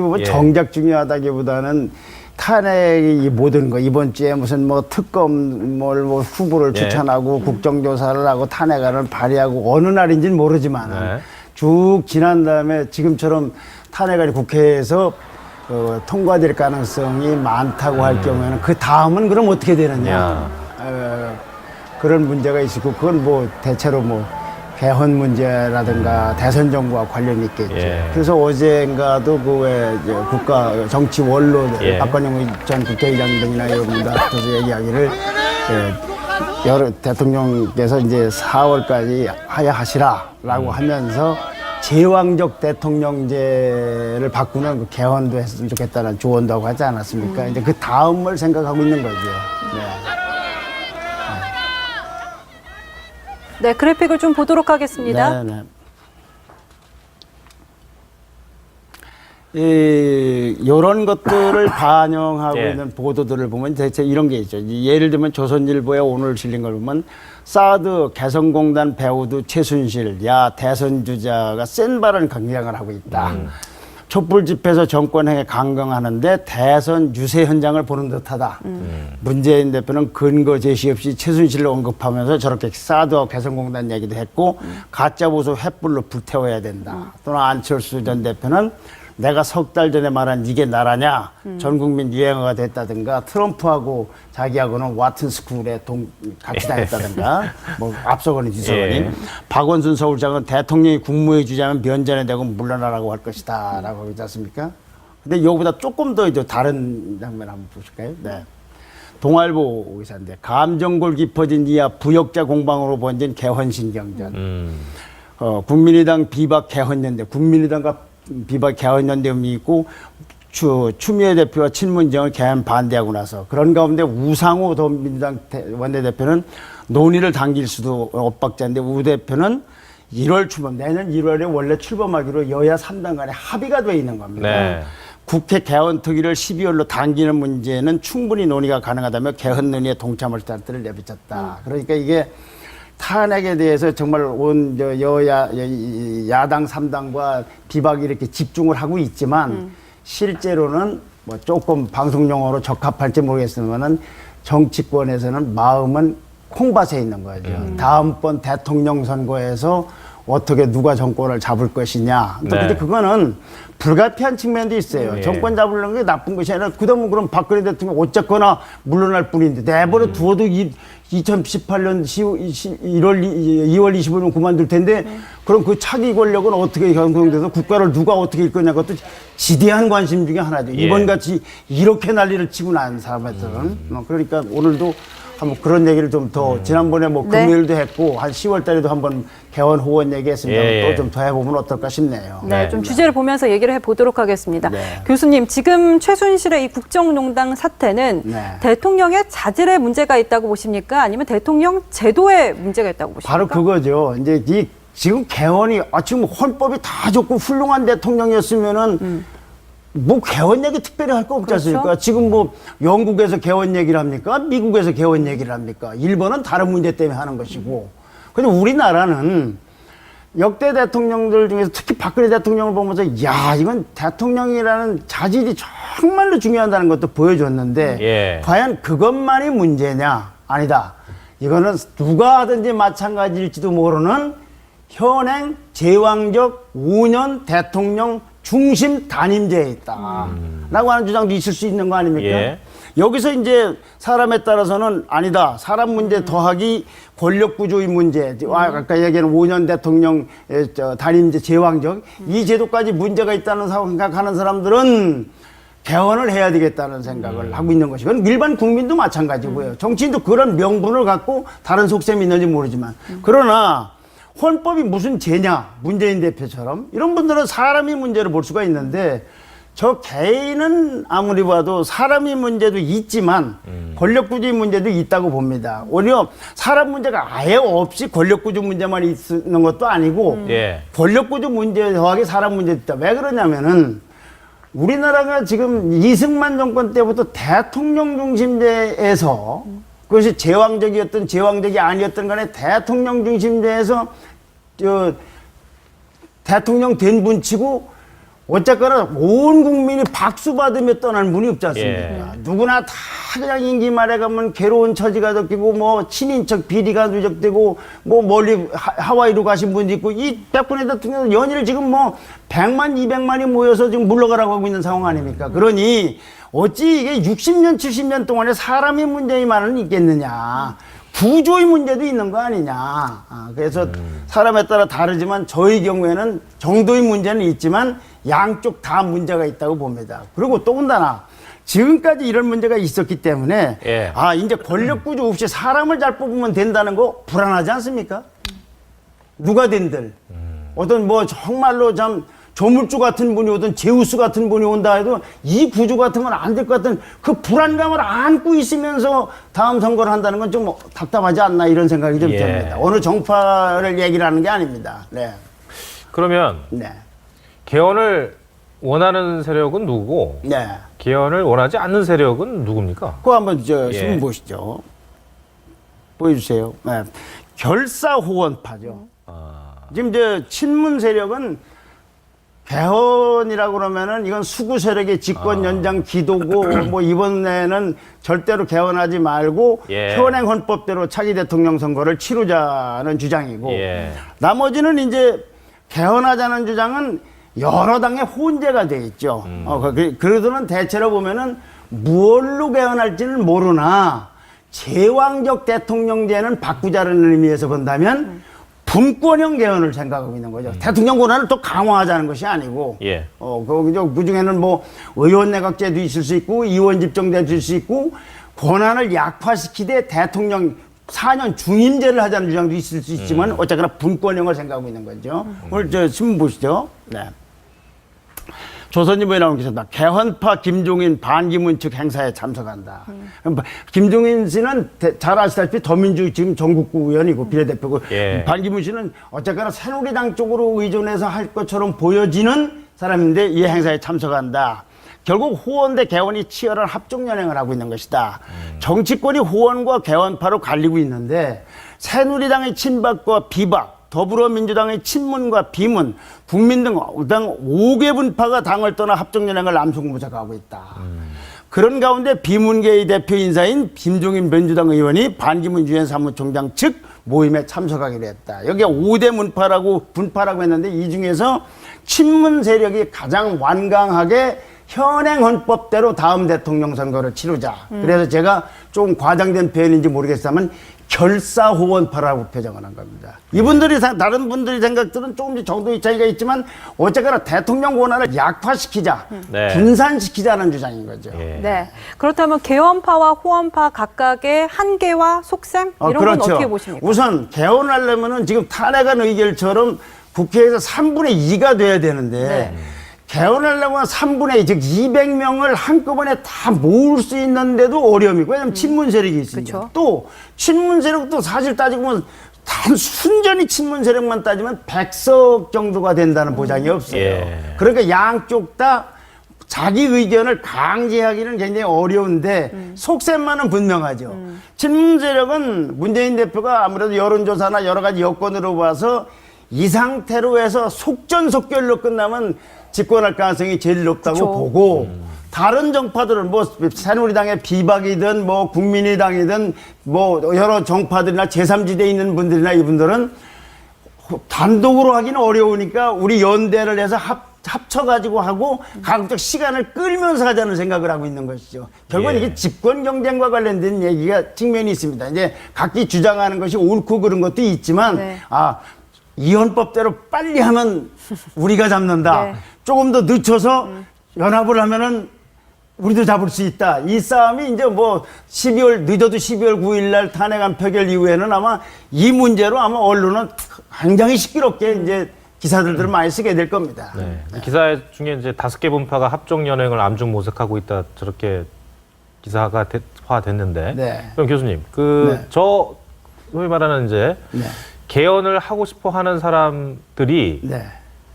예. 정작 중요하다기보다는 탄핵이 모든 거 이번 주에 무슨 뭐 특검 뭐 후보를 추천하고 국정조사를 하고 탄핵안을 발의하고 어느 날인지는 모르지만 쭉 지난 다음에 지금처럼 탄핵안이 국회에서 통과될 가능성이 많다고 할 경우에는 그 다음은 그럼 어떻게 되느냐 그런 문제가 있고 그건 뭐 대체로 뭐 개헌 문제라든가 대선 정부와 관련이 있겠죠. 그래서 어젠가도 그 왜 국가 정치 원로 박건영 전 국회의장 등이나 이런 분들 앞에서 이야기를 여러 대통령께서 이제 4월까지 하야하시라라고 하면서 제왕적 대통령제를 바꾸는 그 개헌도 했으면 좋겠다는 조언도 하고 하지 않았습니까? 이제 그 다음을 생각하고 있는 거죠. 네, 그래픽을 좀 보도록 하겠습니다. 이런 것들을 반영하고 있는 보도들을 보면 대체 이런 게 있죠. 예를 들면 조선일보에 오늘 실린 걸 보면 사드 개성공단 배우도 최순실, 대선 주자가 센 발언 강경을 하고 있다. 촛불 집회에서 정권행위 강경하는데 대선 유세 현장을 보는 듯하다. 문재인 대표는 근거 제시 없이 최순실을 언급하면서 저렇게 사드와 개성공단 얘기도 했고 가짜 보수 횃불로 불태워야 된다. 또는 안철수 전 대표는 내가 석 달 전에 말한 이게 나라냐 전 국민 유행어가 됐다든가 트럼프하고 자기하고는 와튼 스쿨에 같이 다녔다든가 뭐 앞서거니 뒤서거니 박원순 서울장은 대통령이 국무회의 주재하면 면전에 대고 물러나라고 할 것이다 라고 하지 않습니까? 근데 이거보다 조금 더 이제 다른 장면 한번 보실까요? 동아일보 기사인데 감정골 깊어진 이하 부역자 공방으로 번진 개헌신경전 국민의당 비박 개헌연대 국민의당과 비박 개헌연대음이 있고 추미애 대표와 친문정을 개헌 반대하고 나서 그런 가운데 우상호 더민주당 원내대표는 논의를 당길 수도 엇박자인데 우 대표는 1월 출범 내년 1월에 원래 출범하기로 여야 3당 간에 합의가 돼 있는 겁니다. 국회 개헌 특위를 12월로 당기는 문제는 충분히 논의가 가능하다며 개헌 논의에 동참할 뜻을 내비쳤다. 그러니까 이게 탄핵에 대해서 정말 온 여야 야당 3당과 비박이 이렇게 집중을 하고 있지만 실제로는 뭐 조금 방송 용어로 적합할지 모르겠습니다만은 정치권에서는 마음은 콩밭에 있는 거죠. 다음번 대통령 선거에서 어떻게 누가 정권을 잡을 것이냐. 근데 그거는 불가피한 측면도 있어요. 정권 잡으려는 게 나쁜 것이 아니라 그다음은 그럼 박근혜 대통령 어쨌거나 물러날 뿐인데 내버려 두어도 2018년 2월 25일 그만둘 텐데 그럼 그 차기 권력은 어떻게 형성돼서 국가를 누가 어떻게 이끌 거냐 그것도 지대한 관심 중에 하나죠. 이번같이 이렇게 난리를 치고 난 사람들은 그러니까 오늘도 한번 그런 얘기를 좀 더 지난번에 뭐 금요일도 했고 한 10월 달에도 한번 개헌 호언 얘기했습니다. 또 좀 더 해보면 어떨까 싶네요. 좀 주제를 보면서 얘기를 해보도록 하겠습니다. 교수님, 지금 최순실의 이 국정농단 사태는 대통령의 자질에 문제가 있다고 보십니까? 아니면 대통령 제도에 문제가 있다고 보십니까? 바로 그거죠. 이제 지금 개헌이 지금 헌법이 다 좋고 훌륭한 대통령이었으면은 뭐 개헌 얘기 특별히 할 거 없지 않습니까? 지금 뭐 영국에서 개헌 얘기를 합니까? 미국에서 개헌 얘기를 합니까? 일본은 다른 문제 때문에 하는 것이고. 근데 우리나라는 역대 대통령들 중에서 특히 박근혜 대통령을 보면서 이건 대통령이라는 자질이 정말로 중요하다는 것도 보여줬는데 과연 그것만이 문제냐? 아니다. 이거는 누가 하든지 마찬가지일지도 모르는 현행 제왕적 5년 대통령 중심 단임제에 있다. 라고 하는 주장도 있을 수 있는 거 아닙니까? 여기서 이제 사람에 따라서는 아니다. 사람 문제 더하기 권력구조의 문제. 아까 얘기하는 5년 대통령 단임제 제왕적 이 제도까지 문제가 있다는 생각하는 사람들은 개헌을 해야 되겠다는 생각을 하고 있는 것이고 일반 국민도 마찬가지고요. 정치인도 그런 명분을 갖고 다른 속셈이 있는지 모르지만 그러나 헌법이 무슨 죄냐 문재인 대표처럼 이런 분들은 사람이 문제를 볼 수가 있는데 저 개인은 아무리 봐도 사람이 문제도 있지만 권력구조의 문제도 있다고 봅니다. 오히려 사람 문제가 아예 없이 권력구조 문제만 있는 것도 아니고 권력구조 문제 더하기 사람 문제도 있다. 왜 그러냐면은 우리나라가 지금 이승만 정권 때부터 대통령 중심제에서 그것이 제왕적이었든 제왕적이 아니었든 간에 대통령 중심제에서 대통령 된 분치고 어쨌거나 온 국민이 박수 받으며 떠날 문이 없지 않습니까? 예. 누구나 다 그냥 임기 말에 가면 괴로운 처지가 덮이고 뭐 친인척 비리가 누적되고 뭐 멀리 하와이로 가신 분도 있고 이 박근혜 대통령 연일 지금 뭐 100만 200만이 모여서 지금 물러가라고 하고 있는 상황 아닙니까? 그러니 어찌 이게 60년 70년 동안에 사람의 문제만은 있겠느냐. 구조의 문제도 있는 거 아니냐. 그래서 사람에 따라 다르지만 저희 경우에는 정도의 문제는 있지만 양쪽 다 문제가 있다고 봅니다. 그리고 더군다나 지금까지 이런 문제가 있었기 때문에 예. 이제 권력 구조 없이 사람을 잘 뽑으면 된다는 거 불안하지 않습니까? 누가 된들 어떤 뭐 정말로 참 조물주 같은 분이 오든 제우스 같은 분이 온다 해도 이 구조 같으면 안 될 것 같은 그 불안감을 안고 있으면서 다음 선거를 한다는 건 좀 답답하지 않나 이런 생각이 좀 듭니다. 어느 정파를 얘기를 하는 게 아닙니다. 네. 그러면 네. 개헌을 원하는 세력은 누구고 네. 개헌을 원하지 않는 세력은 누굽니까? 그거 한번 신문 보시죠. 보여주세요. 네. 결사호원파죠. 지금 이제 친문 세력은 개헌이라고 그러면은 이건 수구 세력의 집권 연장 기도고 뭐 이번에는 절대로 개헌하지 말고 예. 현행 헌법대로 차기 대통령 선거를 치르자는 주장이고 나머지는 이제 개헌하자는 주장은 여러 당의 혼재가 돼 있죠. 그러더는 대체로 보면은 무엇로 개헌할지는 모르나 제왕적 대통령제는 바꾸자는 의미에서 본다면 분권형 개헌을 생각하고 있는 거죠. 대통령 권한을 또 강화하자는 것이 아니고, 예. 그 중에는 뭐 의원 내각제도 있을 수 있고, 의원 집정제도 있을 수 있고, 권한을 약화시키되 대통령 4년 중임제를 하자는 주장도 있을 수 있지만, 어쨌거나 분권형을 생각하고 있는 거죠. 오늘 저 신문 보시죠. 네. 조선일보에 나온 기사입니다. 개헌파 김종인 반기문 측 행사에 참석한다. 김종인 씨는 잘 아시다시피 더민주 지금 전국구 의원이고 비례대표고 예. 반기문 씨는 어쨌거나 새누리당 쪽으로 의존해서 할 것처럼 보여지는 사람인데 이 행사에 참석한다. 결국 호원대 개헌이 치열한 합종연행을 하고 있는 것이다. 정치권이 호원과 개헌파로 갈리고 있는데 새누리당의 친박과 비박 더불어민주당의 친문과 비문, 국민 등 5개 분파가 당을 떠나 합종연행을 암송무작하고 있다. 그런 가운데 비문계의 대표 인사인 김종인 민주당 의원이 반기문 유엔 사무총장 측 모임에 참석하기로 했다. 여기가 5대 분파라고 했는데 이 중에서 친문 세력이 가장 완강하게 현행 헌법대로 다음 대통령 선거를 치르자. 그래서 제가 좀 과장된 표현인지 모르겠지만 결사호원파라고 표정을 한 겁니다. 이분들이 다른 분들의 생각들은 조금씩 정도의 차이가 있지만 어쨌거나 대통령 권한을 약화시키자, 네. 분산시키자는 주장인 거죠. 예. 네. 그렇다면 개헌파와 호원파 각각의 한계와 속셈 이런 그렇죠. 건 어떻게 보십니까? 우선 개헌하려면은 지금 탄핵안 의결처럼 국회에서 3분의 2가 돼야 되는데 네. 개헌하려면 3분의 2, 즉 200명을 한꺼번에 다 모을 수 있는데도 어려움이고, 왜냐면 친문 세력이 있으니까. 그쵸. 또 친문 세력도 사실 따지고 보면 단 순전히 친문 세력만 따지면 100석 정도가 된다는 보장이 없어요. 예. 그러니까 양쪽 다 자기 의견을 강제하기는 굉장히 어려운데 속셈만은 분명하죠. 친문 세력은 문재인 대표가 아무래도 여론조사나 여러 가지 여건으로 봐서 이 상태로 해서 속전속결로 끝나면 집권할 가능성이 제일 높다고 그쵸. 보고 다른 정파들은 뭐 새누리당의 비박이든 뭐 국민의당이든 뭐 여러 정파들이나 제3지대에 있는 분들이나 이분들은 단독으로 하기는 어려우니까 우리 연대를 해서 합쳐가지고 하고 가급적 시간을 끌면서 하자는 생각을 하고 있는 것이죠. 결국은 예. 이게 집권 경쟁과 관련된 얘기가 측면이 있습니다. 이제 각기 주장하는 것이 옳고 그런 것도 있지만 네. 이 헌법대로 빨리 하면 우리가 잡는다. 네. 조금 더 늦춰서 연합을 하면은 우리도 잡을 수 있다. 이 싸움이 이제 뭐 늦어도 12월 9일 날 탄핵안 표결 이후에는 아마 이 문제로 아마 언론은 굉장히 시끄럽게 이제 기사들을 많이 쓰게 될 겁니다. 네. 기사 중에 이제 5개 분파가 합종 연행을 암중 모색하고 있다 저렇게 기사가 화됐는데. 네. 그럼 교수님, 네. 소위 말하는 이제 네. 개헌을 하고 싶어 하는 사람들이 네.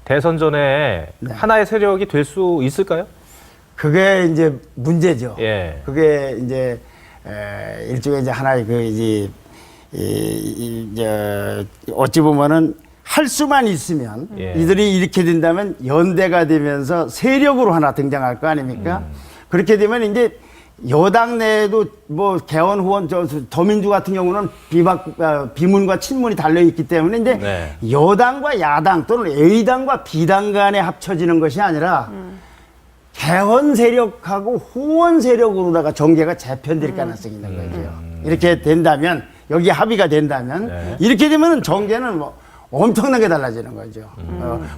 대선 전에 네. 하나의 세력이 될 수 있을까요? 그게 이제 문제죠. 예. 그게 이제 일종의 이제 하나의 이제 어찌 보면은 할 수만 있으면 예. 이들이 이렇게 된다면 연대가 되면서 세력으로 하나 등장할 거 아닙니까? 그렇게 되면 이제 여당 내에도 뭐 개헌 후원 더민주 같은 경우는 비문과 친문이 달려 있기 때문에 이제 네. 여당과 야당 또는 A당과 B당 간에 합쳐지는 것이 아니라 개헌 세력하고 후원 세력으로다가 정계가 재편될 가능성이 있는 거죠. 이렇게 된다면 여기 합의가 된다면 네. 이렇게 되면 정계는 뭐 엄청나게 달라지는 거죠.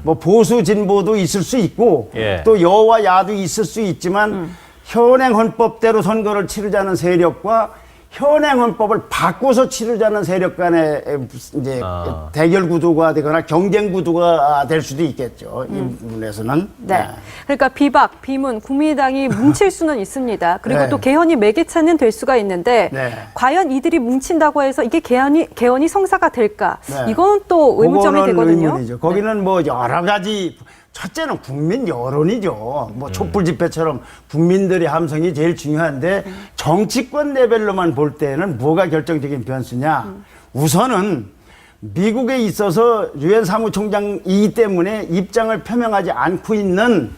뭐 보수 진보도 있을 수 있고 예. 또 여와 야도 있을 수 있지만 현행 헌법대로 선거를 치르자는 세력과 현행 헌법을 바꿔서 치르자는 세력 간의 이제 대결 구도가 되거나 경쟁 구도가 될 수도 있겠죠. 이 부분에서는. 네. 그러니까 비박, 비문, 국민의당이 뭉칠 수는 있습니다. 그리고 네. 또 개헌이 매개체는 될 수가 있는데 네. 과연 이들이 뭉친다고 해서 이게 개헌이 성사가 될까? 네. 이건 또 의문점이 그거는 되거든요. 의문이죠. 거기는 뭐 여러 가지 첫째는 국민 여론이죠. 뭐 촛불 집회처럼 국민들의 함성이 제일 중요한데 정치권 레벨로만 볼 때는 뭐가 결정적인 변수냐. 우선은 미국에 있어서 유엔 사무총장이기 때문에 입장을 표명하지 않고 있는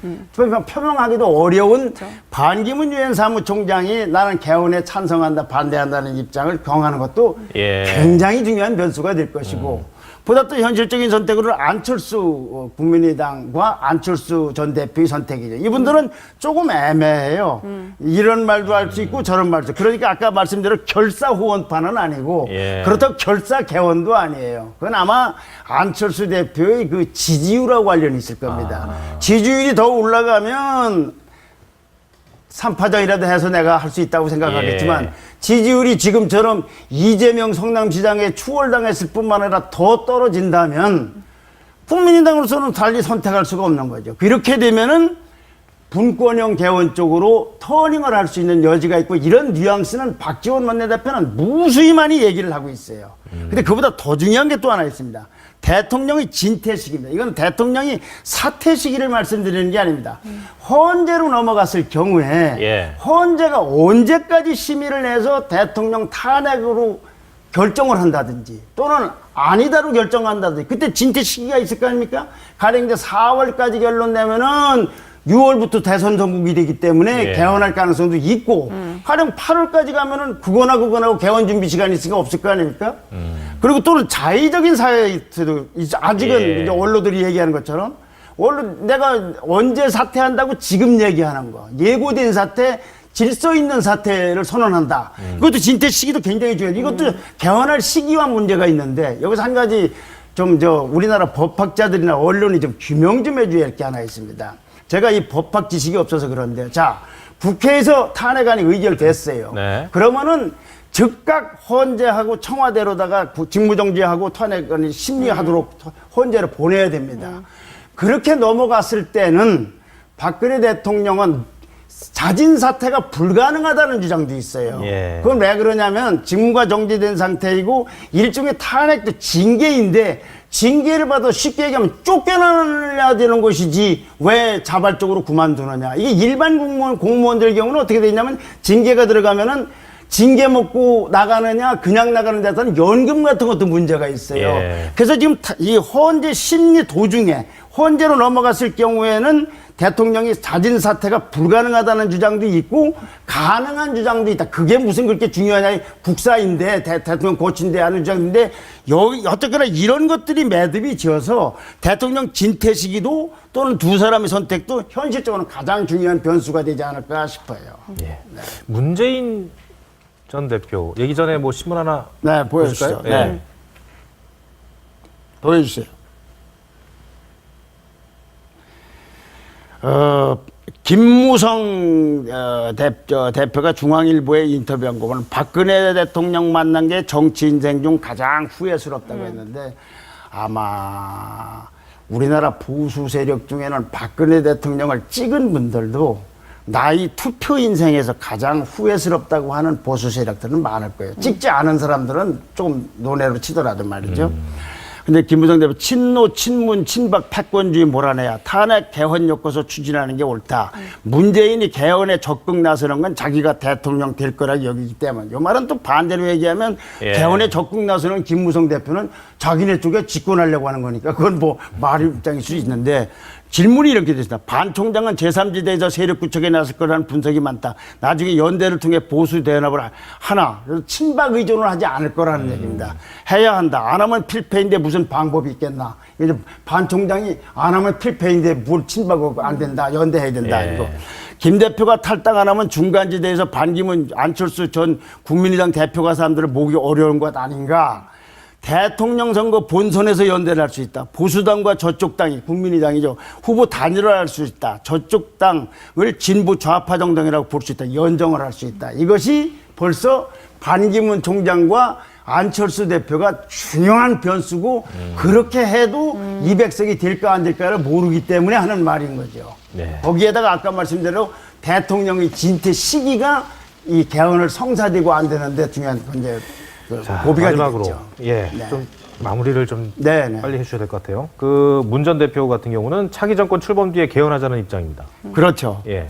표명하기도 어려운 반기문 유엔 사무총장이 나는 개헌에 찬성한다 반대한다는 입장을 경하는 것도 예. 굉장히 중요한 변수가 될 것이고 보다 또 현실적인 선택으로는 안철수 국민의당과 안철수 전 대표의 선택이죠. 이분들은 조금 애매해요. 이런 말도 할 수 있고 저런 말도. 그러니까 아까 말씀대로 결사 후원파는 아니고 예. 그렇다고 결사 개헌도 아니에요. 그건 아마 안철수 대표의 그 지지율하고 관련이 있을 겁니다. 지지율이 더 올라가면 3파전이라도 해서 내가 할 수 있다고 생각하겠지만 예. 지지율이 지금처럼 이재명 성남시장에 추월당했을 뿐만 아니라 더 떨어진다면 국민의당으로서는 달리 선택할 수가 없는 거죠. 그렇게 되면은 분권형 개헌 쪽으로 터닝을 할 수 있는 여지가 있고 이런 뉘앙스는 박지원 원내대표는 무수히 많이 얘기를 하고 있어요. 근데 그보다 더 중요한 게 또 하나 있습니다. 대통령의 진퇴 시기입니다. 이건 대통령이 사퇴 시기를 말씀드리는 게 아닙니다. 헌재로 넘어갔을 경우에 예. 헌재가 언제까지 심의를 해서 대통령 탄핵으로 결정을 한다든지 또는 아니다로 결정한다든지 그때 진퇴 시기가 있을 거 아닙니까? 가령 이제 4월까지 결론 내면은 6월부터 대선 전국이 되기 때문에 예. 개헌할 가능성도 있고 가령 8월까지 가면은 그거하고 개헌 준비 시간이 있으니까 없을 거 아닙니까? 그리고 또는 자의적인 사회도 아직은 예. 이제 언론들이 얘기하는 것처럼 언론 내가 언제 사퇴한다고 지금 얘기하는 거 예고된 사퇴 질서 있는 사퇴를 선언한다. 이것도 진퇴 시기도 굉장히 중요해요. 이것도 개헌할 시기와 문제가 있는데 여기서 한 가지 좀 우리나라 법학자들이나 언론이 좀 규명 좀 해줘야 할 게 하나 있습니다. 제가 이 법학 지식이 없어서 그런데 자 국회에서 탄핵안이 의결됐어요. 네. 그러면은 즉각 헌재하고 청와대로다가 직무정지하고 탄핵안을 심리하도록 헌재를 보내야 됩니다. 그렇게 넘어갔을 때는 박근혜 대통령은 자진 사퇴가 불가능하다는 주장도 있어요. 예. 그건 왜 그러냐면 직무가 정지된 상태이고 일종의 탄핵도 징계인데 징계를 받아 쉽게 얘기하면 쫓겨나야 되는 것이지 왜 자발적으로 그만두느냐. 이게 일반 공무원들 경우는 어떻게 되냐면 징계가 들어가면은 징계 먹고 나가느냐 그냥 나가는 데서는 연금 같은 것도 문제가 있어요. 예. 그래서 지금 이 헌재 심리 도중에 헌재로 넘어갔을 경우에는 대통령이 자진 사퇴가 불가능하다는 주장도 있고 가능한 주장도 있다. 그게 무슨 그렇게 중요하냐. 국사인데 대통령 고친대 하는 주장인데 여기 어쨌거나 이런 것들이 매듭이 지어서 대통령 진퇴 시기도 또는 두 사람의 선택도 현실적으로는 가장 중요한 변수가 되지 않을까 싶어요. 예. 네. 문재인 전 대표 얘기 전에 뭐 신문 하나 네, 보여주시죠. 보여줄까요? 네. 보여주세요. 김무성 대표가 중앙일보에 인터뷰한 거 보면 박근혜 대통령 만난 게 정치 인생 중 가장 후회스럽다고 했는데 아마 우리나라 보수 세력 중에는 박근혜 대통령을 찍은 분들도 나의 투표 인생에서 가장 후회스럽다고 하는 보수 세력들은 많을 거예요. 찍지 않은 사람들은 좀 논외로 치더라도 말이죠. 근데 김무성 대표 친노, 친문, 친박, 패권주의 몰아내야 탄핵 개헌 엮어서 추진하는 게 옳다. 문재인이 개헌에 적극 나서는 건 자기가 대통령 될 거라고 여기기 때문에. 이 말은 또 반대로 얘기하면 개헌에 적극 나서는 김무성 대표는 자기네 쪽에 집권하려고 하는 거니까 그건 뭐 말의 입장일 수 있는데 질문이 이렇게 됐습니다. 반 총장은 제3지대에서 세력 구축에 나설 거라는 분석이 많다. 나중에 연대를 통해 보수 대연합을 하나. 그래서 친박 의존을 하지 않을 거라는 얘기입니다. 해야 한다. 안 하면 필패인데 무슨 방법이 있겠나. 이제 반 총장이 안 하면 필패인데 뭘 친박하고 안 된다. 연대해야 된다. 이거. 김 대표가 탈당 안 하면 중간지대에서 반기문 안철수 전 국민의당 대표가 사람들을 모으기 어려운 것 아닌가. 대통령 선거 본선에서 연대를 할 수 있다. 보수당과 저쪽 당이 국민의당이죠. 후보 단일화를 할 수 있다. 저쪽 당을 진보 좌파 정당이라고 볼 수 있다. 연정을 할 수 있다. 이것이 벌써 반기문 총장과 안철수 대표가 중요한 변수고 그렇게 해도 200석이 될까 안 될까를 모르기 때문에 하는 말인 거죠. 네. 거기에다가 아까 말씀대로 대통령의 진퇴 시기가 이 개헌을 성사되고 안 되는데 중요한 문제. 고비가 마지막으로 되겠죠. 좀 마무리를 좀 네. 빨리 해주셔야 될 것 같아요. 그 문 전 대표 같은 경우는 차기 정권 출범 뒤에 개헌하자는 입장입니다. 그렇죠. 예.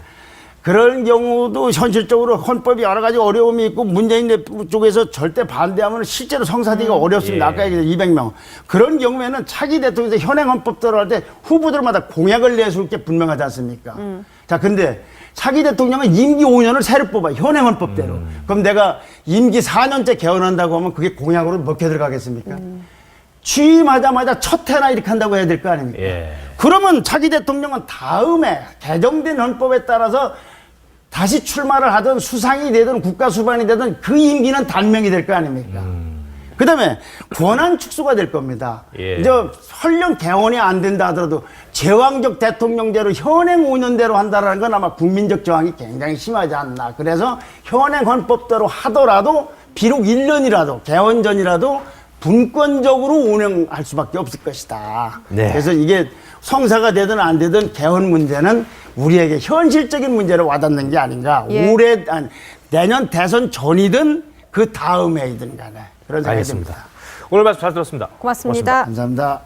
그런 경우도 현실적으로 헌법이 여러 가지 어려움이 있고 문재인 대표 쪽에서 절대 반대하면 실제로 성사되기가 어렵습니다. 아까 얘기했던 200명. 그런 경우에는 차기 대통령에서 현행 헌법대로 할 때 후보들마다 공약을 내세울 게 분명하지 않습니까? 자, 근데 차기 대통령은 임기 5년을 새로 뽑아 현행 헌법대로. 그럼 내가 임기 4년째 개헌한다고 하면 그게 공약으로 먹혀 들어가겠습니까? 취임하자마자 첫 해나 이렇게 한다고 해야 될 거 아닙니까? 그러면 차기 대통령은 다음에 개정된 헌법에 따라서 다시 출마를 하든 수상이 되든 국가 수반이 되든 그 임기는 단명이 될 거 아닙니까? 그 다음에 권한 축소가 될 겁니다. 이제 설령 개헌이 안 된다 하더라도 제왕적 대통령제로 현행 5년대로 한다는 건 아마 국민적 저항이 굉장히 심하지 않나. 그래서 현행 헌법대로 하더라도 비록 1년이라도 개헌 전이라도 분권적으로 운영할 수밖에 없을 것이다. 네. 그래서 이게 성사가 되든 안 되든 개헌 문제는 우리에게 현실적인 문제로 와닿는 게 아닌가. 내년 대선 전이든 그 다음 해이든 간에. 그런 생각이 듭니다. 오늘 말씀 잘 들었습니다. 고맙습니다. 감사합니다.